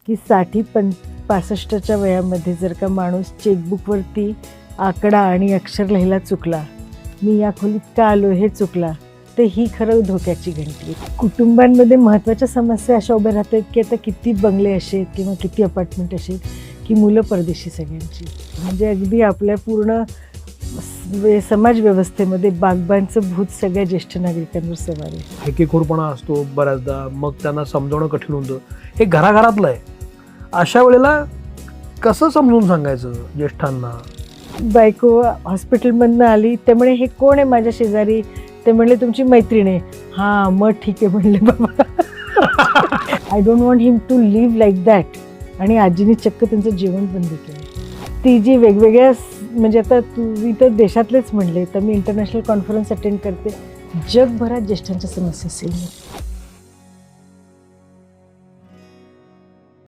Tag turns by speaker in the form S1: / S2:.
S1: की 60-65च्या वयामध्ये जर का माणूस चेकबुकवरती आकडा आणि अक्षर लिहायला चुकला, मी या खोलीत का आलो हे चुकला, तर ही खरं धोक्याची घंटी. कुटुंबांमध्ये महत्त्वाच्या समस्या अशा उभ्या राहतात की आता किती बंगले असे किंवा किती अपार्टमेंट असे की मुलं परदेशी सगळ्यांची. म्हणजे अगदी आपल्या पूर्ण समाज व्यवस्थेमध्ये बागबांचं भूत सगळ्या ज्येष्ठ नागरिकांवर सवार आहे.
S2: हेकेखोरपणा असतो बऱ्याचदा, मग त्यांना समजावणं कठीण होतं. हे घराघरातलं आहे. अशा वेळेला कसं समजून सांगायचं ज्येष्ठांना?
S1: बायको हॉस्पिटलमधनं आली, त्यामुळे हे कोण आहे माझ्या शेजारी, ते म्हणले तुमची मैत्रीण आहे. हां मग ठीक आहे म्हणले बाबा. I don't want him to live like that. आणि आजीने चक्क त्यांचं जेवण बंद केलं. ती जी वेगवेगळ्या म्हणजे आता तुम्ही तर देशातलेच म्हणले, तर मी इंटरनॅशनल कॉन्फरन्स अटेंड करते. जगभरात ज्येष्ठांच्या समस्या असेल